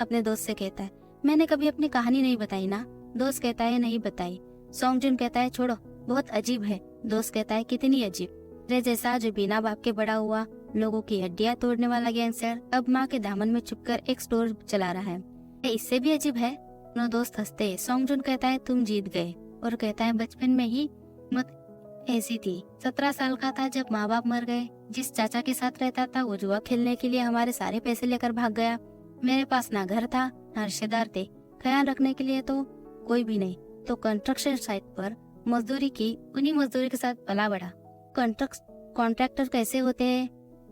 A: अपने दोस्त से कहता है, मैंने कभी अपनी कहानी नहीं बताई ना। दोस्त कहता है, नहीं बताई। सॉन्गजुन कहता है, छोड़ो, बहुत अजीब है। दोस्त कहता है, कितनी अजीब? रे जैसा जो बिना बाप के बड़ा हुआ, लोगों की हड्डियां तोड़ने वाला गैंगस्टर अब माँ के दामन में छुपकर एक स्टोर चला रहा है, इससे भी अजीब है। दोनों दोस्त हंसते हैं। सॉन्गजुन कहता है, तुम जीत गए, और कहता है, बचपन में ही मत ऐसी थी। 17 साल का था जब माँ बाप मर गए। जिस चाचा के साथ रहता था वो जुआ खेलने के लिए हमारे सारे पैसे लेकर भाग गया। मेरे पास ना घर था ना रिश्तेदार थे, ख्याल रखने के लिए तो कोई भी नहीं। तो कंस्ट्रक्शन साइट पर मजदूरी की, उन्हीं मजदूरी के साथ पला बढ़ा। कॉन्ट्रैक्टर कैसे होते हैं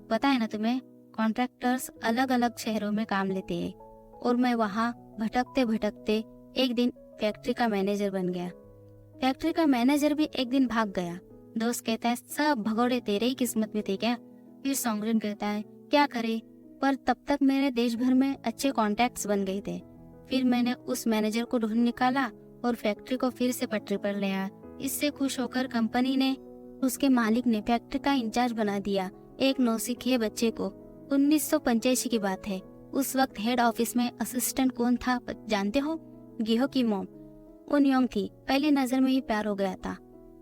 A: पता है ना तुम्हें? कॉन्ट्रैक्टर्स अलग अलग शहरों में काम लेते हैं और मैं वहाँ भटकते भटकते एक दिन फैक्ट्री का मैनेजर बन गया। फैक्ट्री का मैनेजर भी एक दिन भाग गया। दोस्त कहता है, सब भगोड़े तेरे ही किस्मत में थे क्या? फिर सॉन्गजुन कहता है, क्या करे, पर तब तक मेरे देश भर में अच्छे कॉन्टैक्ट्स बन गए थे। फिर मैंने उस मैनेजर को ढूंढ निकाला और फैक्ट्री को फिर से पटरी पर ले आया। इससे खुश होकर कंपनी ने, उसके मालिक ने फैक्ट्री का इंचार्ज बना दिया एक नौसिखिए बच्चे को। 1985 की बात है। उस वक्त हेड ऑफिस में असिस्टेंट कौन था जानते हो? गिहो की मॉम उनयोंग थी। पहली नजर में ही प्यार हो गया था।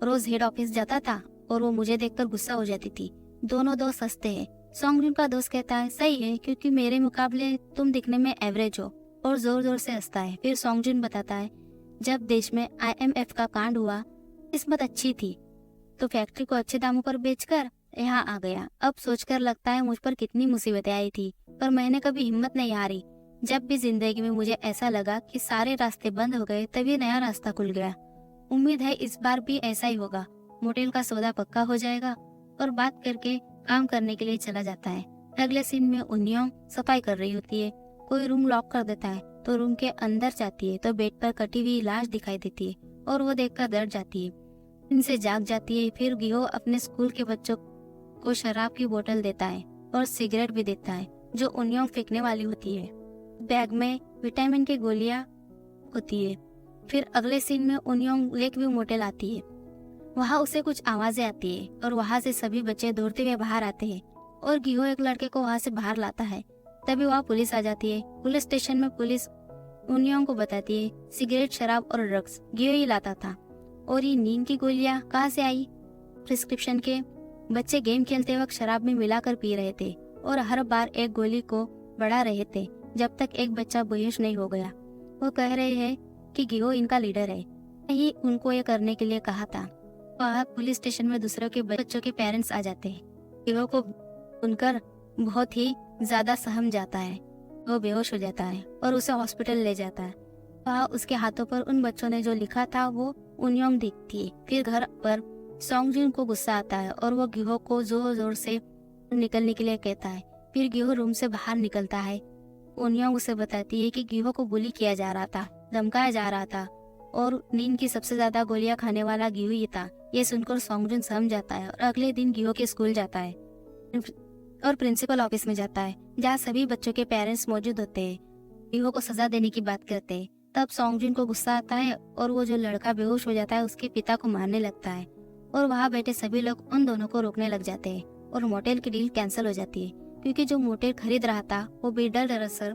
A: रोज हेड ऑफिस जाता था और वो मुझे देखकर गुस्सा हो जाती थी। दोनों दोस्त हंसते हैं। सॉन्गजुन का दोस्त कहता है, सही है, क्योंकि मेरे मुकाबले तुम दिखने में एवरेज हो, और जोर जोर से हंसता है। फिर सॉन्गजुन बताता है, जब देश में IMF का कांड हुआ, किस्मत अच्छी थी तो फैक्ट्री को अच्छे दामों पर बेचकर
B: यहाँ आ गया। अब सोचकर लगता है मुझ पर कितनी मुसीबतें आई थी, पर मैंने कभी हिम्मत नहीं हारी। जब भी जिंदगी में मुझे ऐसा लगा कि सारे रास्ते बंद हो गए, तभी नया रास्ता खुल गया। उम्मीद है इस बार भी ऐसा ही होगा। मोटेल का सौदा पक्का हो जाएगा और बात करके काम करने के लिए चला जाता है। अगले सीन में उन्यों सफाई कर रही होती है। कोई रूम लॉक कर देता है तो रूम के अंदर जाती है तो बेड पर कटी हुई लाश दिखाई देती है और वो देखकर डर जाती है। इनसे जाग जाती है। फिर गियो अपने स्कूल के बच्चों को शराब की बोतल देता है और सिगरेट भी देता है जो उन्यों फेंकने वाली होती है। बैग में विटामिन की गोलियां होती है। फिर अगले सीन में उन्यों लेक व्यू मोटेल आती है। वहाँ उसे कुछ आवाजें आती है और वहाँ से सभी बच्चे दौड़ते हुए बाहर आते हैं और गियो एक लड़के को वहाँ से बाहर लाता है। तभी वहाँ पुलिस आ जाती है। पुलिस स्टेशन में पुलिस उन्यों को बताती है सिगरेट, शराब और ड्रग्स गियो ही लाता था। और ये नींद की गोलियां कहाँ से आई? प्रिस्क्रिप्शन के। बच्चे गेम खेलते वक्त शराब में मिलाकर पी रहे थे और हर बार एक गोली को बढ़ा रहे थे जब तक एक बच्चा बेहोश नहीं हो गया। वो कह रहे हैं कि गियो इनका लीडर है, ही उनको ये करने के लिए कहा था। वहाँ पुलिस स्टेशन में दूसरों के बच्चों के पेरेंट्स आ जाते हैं। गियो को सुनकर बहुत ही ज्यादा सहम जाता है। वो बेहोश हो जाता है और उसे हॉस्पिटल ले जाता है। वहाँ उसके हाथों पर उन बच्चों ने जो लिखा था वो उन्यों दिखती है। फिर घर पर सॉन्गजुन को गुस्सा आता है और वो गिहो को जोर जोर से निकलने के लिए कहता है। फिर गिहो रूम से बाहर निकलता है। उन्यों उसे बताती है कि गिहो को बुली किया जा रहा था, धमकाया जा रहा था और नींद की सबसे ज्यादा गोलियां खाने वाला गिहो ही था। ये सुनकर सॉन्गजुन समझ जाता है और अगले दिन गिहो के स्कूल जाता है और प्रिंसिपल ऑफिस में जाता है जहाँ सभी बच्चों के पेरेंट्स मौजूद होते हैं। गिहो को सजा देने की बात करते हैं। तब सॉन्गजुन को गुस्सा आता है और वो जो लड़का बेहोश हो जाता है उसके पिता को मारने लगता है और वहाँ बैठे सभी लोग उन दोनों को रोकने लग जाते हैं और मोटेल की डील कैंसिल हो जाती है क्योंकि जो मोटेल खरीद रहा था वो बिल्डर दरअसल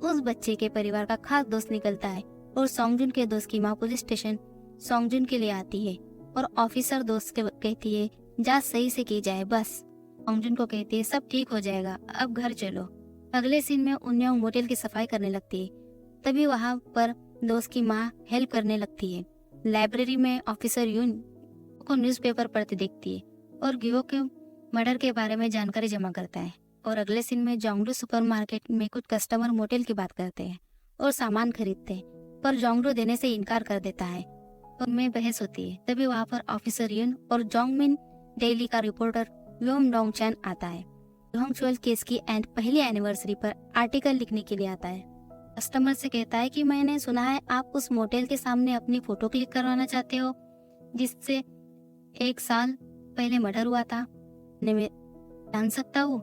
B: उस बच्चे के परिवार का खास दोस्त निकलता है। और सॉन्गजुन के दोस्त की माँ पुलिस स्टेशन सॉन्गजुन के लिए आती है और ऑफिसर दोस्त के कहती है जांच सही से की जाए, बस। सॉन्गजुन को कहती है सब ठीक हो जाएगा, अब घर चलो। अगले सीन में उन्यों मोटेल की सफाई करने लगती है। तभी वहाँ पर दोस्त की माँ हेल्प करने लगती है। लाइब्रेरी में ऑफिसर यून को न्यूज़पेपर पढ़ते देखती है और गियो के मर्डर के बारे में जानकारी जमा करता है। और अगले सीन में जोंगडू सुपरमार्केट में कुछ कस्टमर मोटेल की बात करते हैं और सामान खरीदते हैं, पर जोंगडू देने से इनकार कर देता है और में बहस होती है। तभी वहाँ पर ऑफिसर यून और जोंगमिन डेली का रिपोर्टर व्योम डोंगचैन आता है। डोंगचुएल केस की पहली एनिवर्सरी पर आर्टिकल लिखने के लिए आता है। कस्टमर से कहता है कि मैंने सुना है आप उस मोटेल के सामने अपनी फोटो क्लिक करवाना चाहते हो जिससे 1 साल पहले मर्डर हुआ था। मैं जान सकता हूँ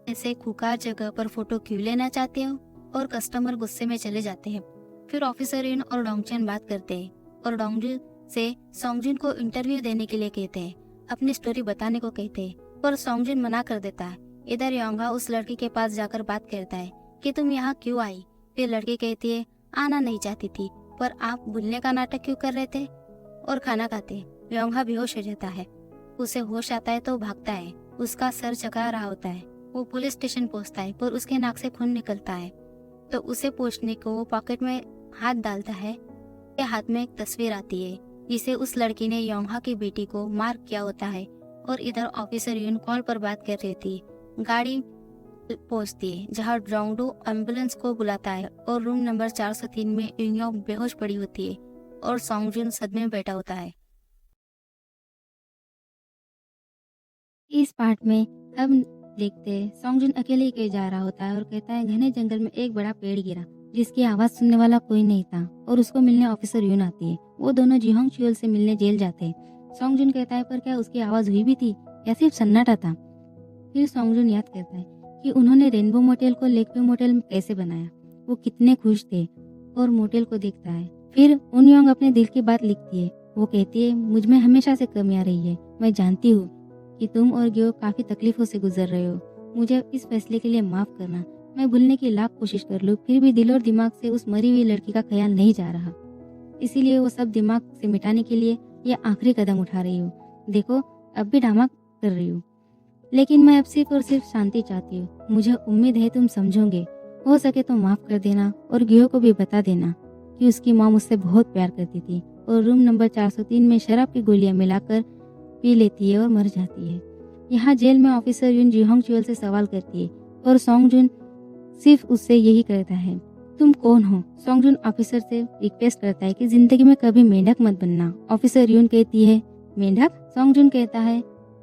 B: ऐसे खुकार जगह पर फोटो क्यों लेना चाहते हो? और कस्टमर गुस्से में चले जाते हैं। फिर ऑफिसर इन और डोंगचैन बात करते हैं और डोंगजू से सॉन्गजुन को इंटरव्यू देने के लिए कहते हैं, अपनी स्टोरी बताने को कहते हैं, पर सॉन्गजुन मना कर देता है। इधर योंगा उस लड़की के पास जाकर बात करता है कि तुम यहाँ क्यों आई? फिर लड़की कहती है आना नहीं चाहती थी, पर आप भूलने का नाटक क्यों कर रहे थे? और खाना खाते योंगा बेहोश हो जाता है। उसे होश आता है तो भागता है। उसका सर चकरा रहा होता है। वो पुलिस स्टेशन पहुंचता है पर उसके नाक से खून निकलता है तो उसे पूछने को वो पॉकेट में हाथ डालता है। उसके हाथ में एक तस्वीर आती है जिसे उस लड़की ने योंगा की बेटी को मार किया होता है। और इधर ऑफिसर यून कॉल पर बात कर रही थी। गाड़ी पहुंचती है जहां जोंगडू एम्बुलेंस को बुलाता है और रूम नंबर 403 में यूनियो बेहोश पड़ी होती है और सॉन्गजुन सदमे में बैठा होता है।
A: इस पार्ट में हम देखते हैं सॉन्गजुन अकेले के जा रहा होता है और कहता है घने जंगल में एक बड़ा पेड़ गिरा जिसकी आवाज सुनने वाला कोई नहीं था और उसको मिलने ऑफिसर यून आती है। वो दोनों जिहोंग चुएल से मिलने जेल जाते हैं। सॉन्गजुन कहता है पर क्या उसकी आवाज हुई भी थी या सिर्फ सन्नाटा था? फिर सॉन्गजुन याद करता है कि उन्होंने रेनबो मोटेल को लेक व्यू मोटेल में कैसे बनाया, वो कितने खुश थे और मोटेल को देखता है। फिर उन्योंग अपने दिल की बात लिखती है। वो कहती है मुझ में हमेशा से कमी आ रही है। मैं जानती हूँ कि तुम और गियो काफी तकलीफों से गुजर रहे हो। मुझे इस फैसले के लिए माफ करना। मैं भूलने की लाख कोशिश कर लूँ फिर भी दिल और दिमाग से उस मरी हुई लड़की का ख्याल नहीं जा रहा। इसीलिए वो सब दिमाग से मिटाने के लिए ये आखिरी कदम उठा रही हूँ। देखो अब भी ड्रामा कर रही हूँ लेकिन मैं अब सिर्फ और सिर्फ शांति चाहती हूँ। मुझे उम्मीद है तुम समझोगे। हो सके तो माफ कर देना और गियो को भी बता देना कि उसकी माँ मुझसे बहुत प्यार करती थी और रूम नंबर 403 में शराब की गोलियां मिलाकर पी लेती है और मर जाती है। यहाँ जेल में ऑफिसर यून जीहोंग च्योल से सवाल करती है और सॉन्ग जुन सिर्फ उससे यही कहता है, तुम कौन हो? सॉन्ग जुन ऑफिसर से रिक्वेस्ट करता है कि जिंदगी में कभी मेंढक मत बनना। ऑफिसर यून कहती है, मेंढक? सॉन्ग जुन कहता है,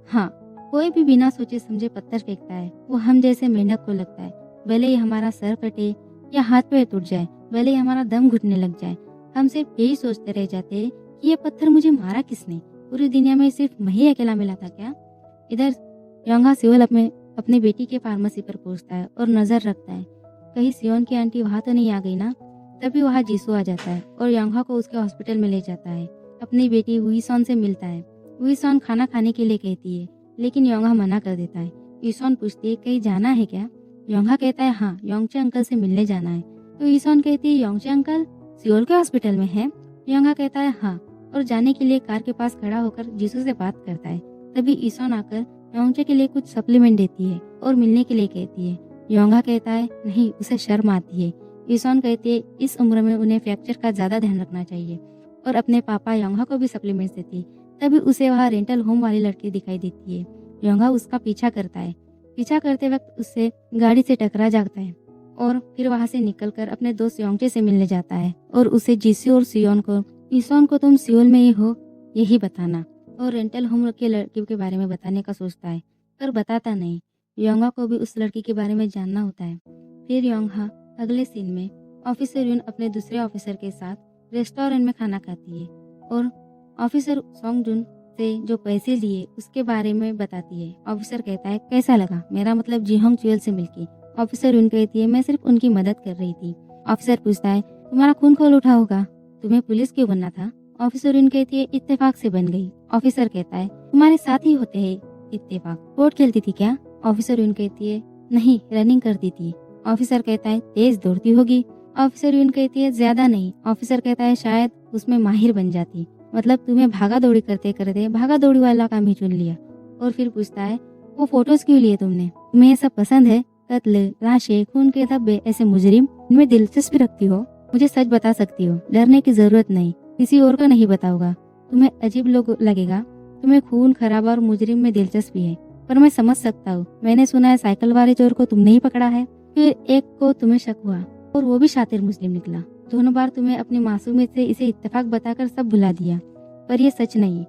A: हाँ, कोई भी बिना सोचे समझे पत्थर फेंकता है वो हम जैसे मेंढक को लगता है। भले ही हमारा सर कटे या हाथ पैर टूट जाए, भले ही हमारा दम घुटने लग जाए, हम सिर्फ यही सोचते रह जाते हैं कि ये पत्थर मुझे मारा किसने? पूरी दुनिया में सिर्फ मैं ही अकेला मिला था क्या? इधर योंगा सियोल अपने बेटी के फार्मेसी पर पहुंचता है और नजर रखता है कहीं सियोन की आंटी वहां तो नहीं आ गई ना। तभी वहां जीसू आ जाता है और योंगा को उसके हॉस्पिटल में ले जाता है। अपनी बेटी हुईसॉन से मिलता है। हुईसॉन खाना खाने के लिए कहती है लेकिन योंगा मना कर देता है। हुईसॉन पूछती है, कहीं जाना है क्या? योंगा कहता है, हाँ, योंगचे अंकल से मिलने जाना है। तो हुईसॉन कहती है, योंगचे अंकल सियोल के हॉस्पिटल में है? योंगा कहता है, हाँ, और जाने के लिए कार के पास खड़ा होकर जीसू से बात करता है। तभी ईसॉन आकर योंगचे के लिए कुछ सप्लीमेंट देती है और मिलने के लिए कहती है। योंगा कहता है, नहीं, उसे शर्म आती है। ईसॉन कहती है, इस उम्र में उन्हें फ्रैक्चर का ज्यादा ध्यान रखना चाहिए, और अपने पापा योंगा को भी सप्लीमेंट्स देती है। तभी उसे वहाँ रेंटल होम वाली लड़की दिखाई देती है। योंगा उसका पीछा करता है। पीछा करते वक्त उससे गाड़ी से टकरा जाता है और फिर वहाँ से निकलकर अपने दोस्त योंगचे से मिलने जाता है और उसे जीसू और सियोन को, ईसॉन को तुम सियोल में ही हो यही बताना और रेंटल होम के लड़की के बारे में बताने का सोचता है, पर बताता नहीं। योंगा को भी उस लड़की के बारे में जानना होता है। फिर योंगा अगले सीन में ऑफिसर यून अपने दूसरे ऑफिसर के साथ रेस्टोरेंट में खाना खाती है और ऑफिसर सॉन्ग जुन से जो पैसे लिए उसके बारे में बताती है। ऑफिसर कहता है, कैसा लगा? मेरा मतलब जीहोंग च्योल से मिलके। ऑफिसर यून कहती है, मैं सिर्फ उनकी मदद कर रही थी। ऑफिसर पूछता है, तुम्हारा खून खोल उठा होगा, तुम्हें पुलिस क्यों बनना था? ऑफिसर यून कहती है, इत्तेफाक से बन गई। ऑफिसर कहता है, तुम्हारे साथ ही होते हैं इत्तेफाक। स्पोर्ट खेलती थी क्या? ऑफिसर यून कहती है, नहीं, रनिंग करती थी। ऑफिसर कहता है, तेज दौड़ती होगी। ऑफिसर यून कहती है, ज्यादा नहीं। ऑफिसर कहता है, शायद उसमें माहिर बन जाती, मतलब तुम्हें भागा दौड़ी करते करते भागा दौड़ी वाला काम ही चुन लिया। और फिर पूछता है, वो फोटोज क्यों लिए तुमने? तुम्हें ये सब पसंद है? कत्ल, लाशें, खून के धब्बे, ऐसे मुजरिम, इनमें दिलचस्पी रखती हो? मुझे सच बता सकती हो, डरने की जरूरत नहीं, किसी और को नहीं बताऊंगा। तुम्हें अजीब लोग लगेगा, तुम्हें खून खराबा और मुजरिम में दिलचस्पी है, पर मैं समझ सकता हूँ। मैंने सुना है साइकिल वाले चोर को तुमने ही पकड़ा है, फिर एक को तुम्हें शक हुआ और वो भी शातिर मुस्लिम निकला। दोनों बार तुम्हें अपनी मासूमियत से इसे इत्तेफाक बताकर सब भुला दिया, पर ये सच नहीं।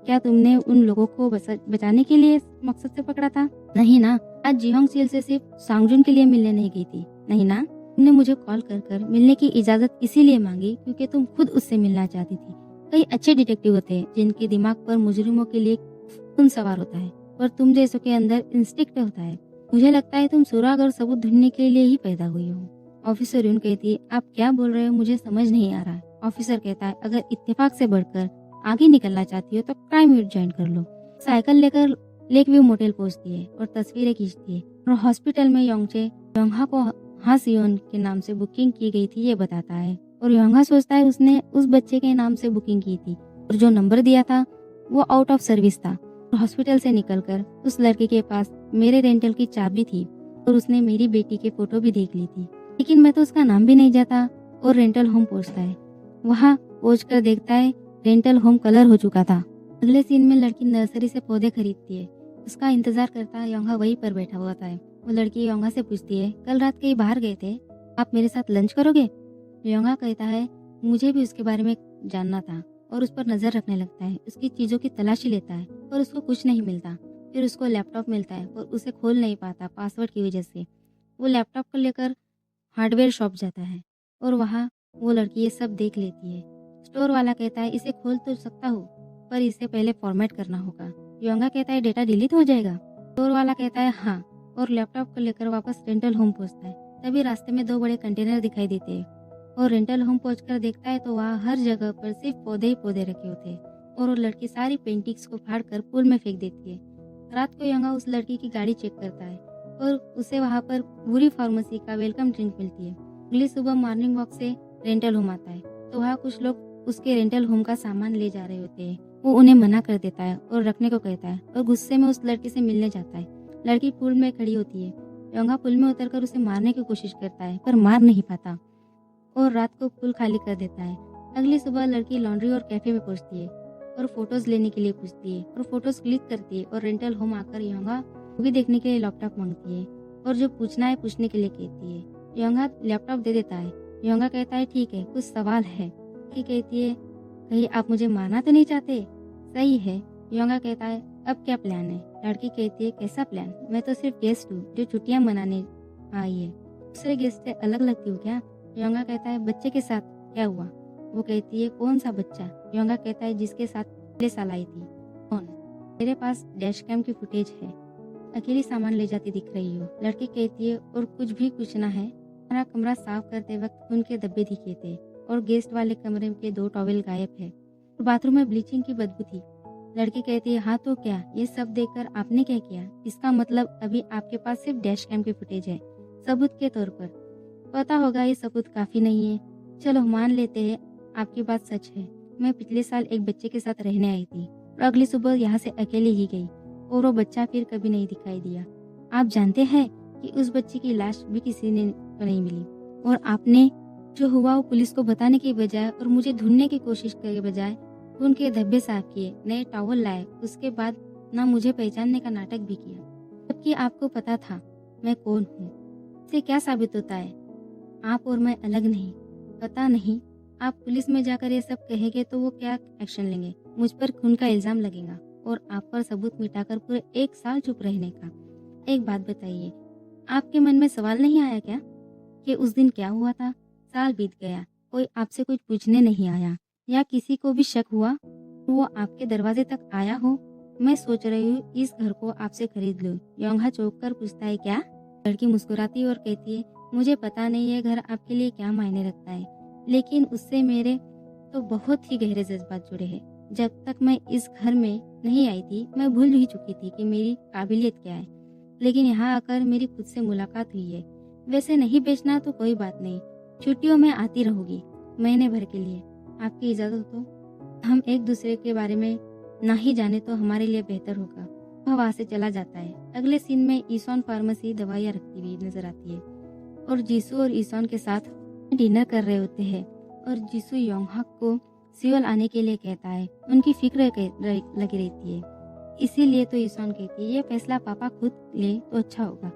A: क्या तुमने उन लोगों को बचाने के लिए मकसद से पकड़ा था? नहीं ना। आज जीहोंग च्योल से सिर्फ सांगजुन के लिए मिलने नहीं गई थी, नहीं ना? तुमने मुझे कॉल कर कर मिलने की इजाजत इसीलिए मांगी क्योंकि तुम खुद उससे मिलना चाहती थी। कई अच्छे डिटेक्टिव होते हैं जिनके दिमाग पर मुजरिमों के लिए खून सवार होता है, पर तुम जैसों के अंदर इंस्टिक्ट होता है। मुझे लगता है तुम सुराग और सबूत ढूंढने के लिए ही पैदा हुई हो। ऑफिसर यून कहती है, आप क्या बोल रहे हो? मुझे समझ नहीं आ रहा। ऑफिसर कहता है, अगर इत्तेफाक से बढ़कर आगे निकलना चाहती हो तो क्राइम यूनिट ज्वाइन कर लो। साइकिल लेकर लेक व्यू मोटेल पहुंचती है और तस्वीरें खींचती है और हॉस्पिटल में योंगा को हा सियोन के नाम से बुकिंग की गई थी ये बताता है, और योंगा सोचता है उसने उस बच्चे के नाम से बुकिंग की थी और जो नंबर दिया था वो आउट ऑफ सर्विस था। हॉस्पिटल से निकलकर उस लड़के के पास मेरे रेंटल की चाबी थी और उसने मेरी बेटी के फोटो भी देख ली थी, लेकिन मैं तो उसका नाम भी नहीं जाता। और रेंटल होम पहुंचता है। वहाँ पहुंच कर देखता है रेंटल होम कलर हो चुका था। अगले सीन में लड़की नर्सरी से पौधे खरीदती है। उसका इंतजार करता योंगा वहीं पर बैठा हुआ था। वो लड़की योंगा से पूछती है, कल रात कहीं बाहर गए थे, आप मेरे साथ लंच करोगे? योंगा कहता है, मुझे भी उसके बारे में जानना था, और उस पर नजर रखने लगता है। उसकी चीजों की तलाशी लेता है और उसको कुछ नहीं मिलता। फिर उसको लैपटॉप मिलता है और उसे खोल नहीं पाता पासवर्ड की वजह से। वो लैपटॉप को लेकर हार्डवेयर शॉप जाता है और वहाँ वो लड़की ये सब देख लेती है। स्टोर वाला कहता है, इसे खोल तो सकता हूँ, पर इसे पहले फॉर्मेट करना होगा। योंगा कहता है, डेटा डिलीट हो जाएगा? स्टोर वाला कहता है, हाँ, और लैपटॉप को लेकर वापस रेंटल होम पहुंचता है। तभी रास्ते में 2 बड़े कंटेनर दिखाई देते हैं और रेंटल होम पहुंचकर देखता है तो वहाँ हर जगह पर सिर्फ पौधे ही पौधे रखे होते हैं और वो लड़की सारी पेंटिंग्स को फाड़ कर पूल में फेंक देती है। रात को योंगा उस लड़की की गाड़ी चेक करता है और उसे वहाँ पर बुरी फार्मेसी का वेलकम ड्रिंक मिलती है। अगली सुबह मॉर्निंग वॉक से रेंटल होम आता है तो वहाँ कुछ लोग उसके रेंटल होम का सामान ले जा रहे होते हैं। वो उन्हें मना कर देता है और रखने को कहता है और गुस्से में उस लड़की से मिलने जाता है। लड़की पुल में खड़ी होती है। योंगा पुल में उतरकर उसे मारने की कोशिश करता है पर मार नहीं पाता और रात को पुल खाली कर देता है। अगली सुबह लड़की लॉन्ड्री और कैफे में पहुंचती है और फोटोज लेने के लिए पूछती है और फोटोज क्लिक करती है और रेंटल होम आकर योंगा मूवी देखने के लिए लैपटॉप मांगती है और जो पूछना है पूछने के लिए कहती है। योंगा लैपटॉप दे देता है। योंगा कहता है ठीक है, कुछ सवाल है। लड़की कहती है कहीं आप मुझे मारना तो नहीं चाहते? सही है। योंगा कहता है अब क्या प्लान है? लड़की कहती है कैसा प्लान, मैं तो सिर्फ गेस्ट हूँ जो छुट्टियाँ मनाने आई है, दूसरे गेस्ट से अलग लगती हूँ क्या? योंगा कहता है बच्चे के साथ क्या हुआ? वो कहती है कौन सा बच्चा? योंगा कहता है जिसके साथ पिछले साल आई थी। कौन? मेरे पास डैश कैम की फुटेज है, अकेली सामान ले जाती दिख रही हो। लड़की कहती है और कुछ भी पूछना है? हमारा कमरा साफ करते वक्त खून के धब्बे दिखे थे और गेस्ट वाले कमरे के 2 टॉवेल गायब है और बाथरूम में ब्लीचिंग की बदबू थी। लड़की कहती है हाँ तो क्या, ये सब देखकर आपने क्या किया? इसका मतलब अभी आपके पास सिर्फ डैश कैम की फुटेज है सबूत के तौर पर। पता होगा ये सबूत काफी नहीं है। चलो मान लेते हैं आपकी बात सच है। मैं पिछले साल एक बच्चे के साथ रहने आई थी और अगली सुबह यहाँ से अकेले ही गई और वो बच्चा फिर कभी नहीं दिखाई दिया। आप जानते हैं कि उस बच्चे की लाश भी किसी ने नहीं मिली और आपने जो हुआ वो पुलिस को बताने की बजाय और मुझे ढूंढने की कोशिश के बजाय उनके धब्बे साफ किए, नए टॉवल लाए, उसके बाद ना मुझे पहचानने का नाटक भी किया, जबकि आपको पता था मैं कौन हूँ। इससे क्या साबित होता है? आप और मैं अलग नहीं। पता नहीं आप पुलिस में जाकर ये सब कहेंगे तो वो क्या एक्शन लेंगे? मुझ पर खून का इल्जाम लगेगा और आप पर सबूत मिटाकर पूरे 1 साल चुप रहने का। एक बात बताइए, आपके मन में सवाल नहीं आया क्या कि उस दिन क्या हुआ था? साल बीत गया, कोई आपसे कुछ पूछने नहीं आया या किसी को भी शक हुआ वो आपके दरवाजे तक आया हो? मैं सोच रही हूँ इस घर को आपसे खरीद लूं। योंगा चौंक कर पूछता है क्या? लड़की मुस्कुराती और कहती है मुझे पता नहीं ये घर आपके लिए क्या मायने रखता है, लेकिन उससे मेरे तो बहुत ही गहरे जज्बात जुड़े हैं। जब तक मैं इस घर में नहीं आई थी मैं भूल ही चुकी थी कि मेरी काबिलियत क्या है, लेकिन यहाँ आकर मेरी खुद से मुलाकात हुई है। वैसे नहीं बेचना तो कोई बात नहीं, छुट्टियों में आती रहूंगी महीने भर के लिए। आपकी इजाजत हो? हम एक दूसरे के बारे में ना ही जाने तो हमारे लिए बेहतर होगा। वह वहाँ से चला जाता है। अगले सीन में ईसॉन फार्मेसी दवाइयाँ रखती हुई नजर आती है और जीसू और ईसॉन के साथ डिनर कर रहे होते हैं और जीसू योंगहक को सियोल आने के लिए कहता है। उनकी फिक्र लगी रहती है, इसीलिए तो ईसॉन कहती है ये फैसला पापा खुद ले तो अच्छा होगा।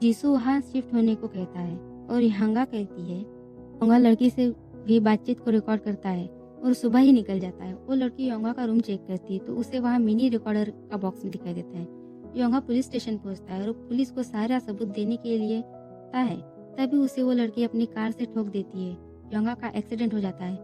A: जीसू वहाँ शिफ्ट होने को कहता है और यहांगा कहती है। योंगा लड़की से भी बातचीत को रिकॉर्ड करता है और सुबह ही निकल जाता है। वो लड़की योंगा का रूम चेक करती है तो उसे वहाँ मिनी रिकॉर्डर का बॉक्स में दिखाई देता है। योंगा पुलिस स्टेशन पहुंचता है और पुलिस को सारा सबूत देने के लिए है। तभी उसे वो लड़की अपनी कार से ठोक देती है। योंगा का एक्सीडेंट हो जाता है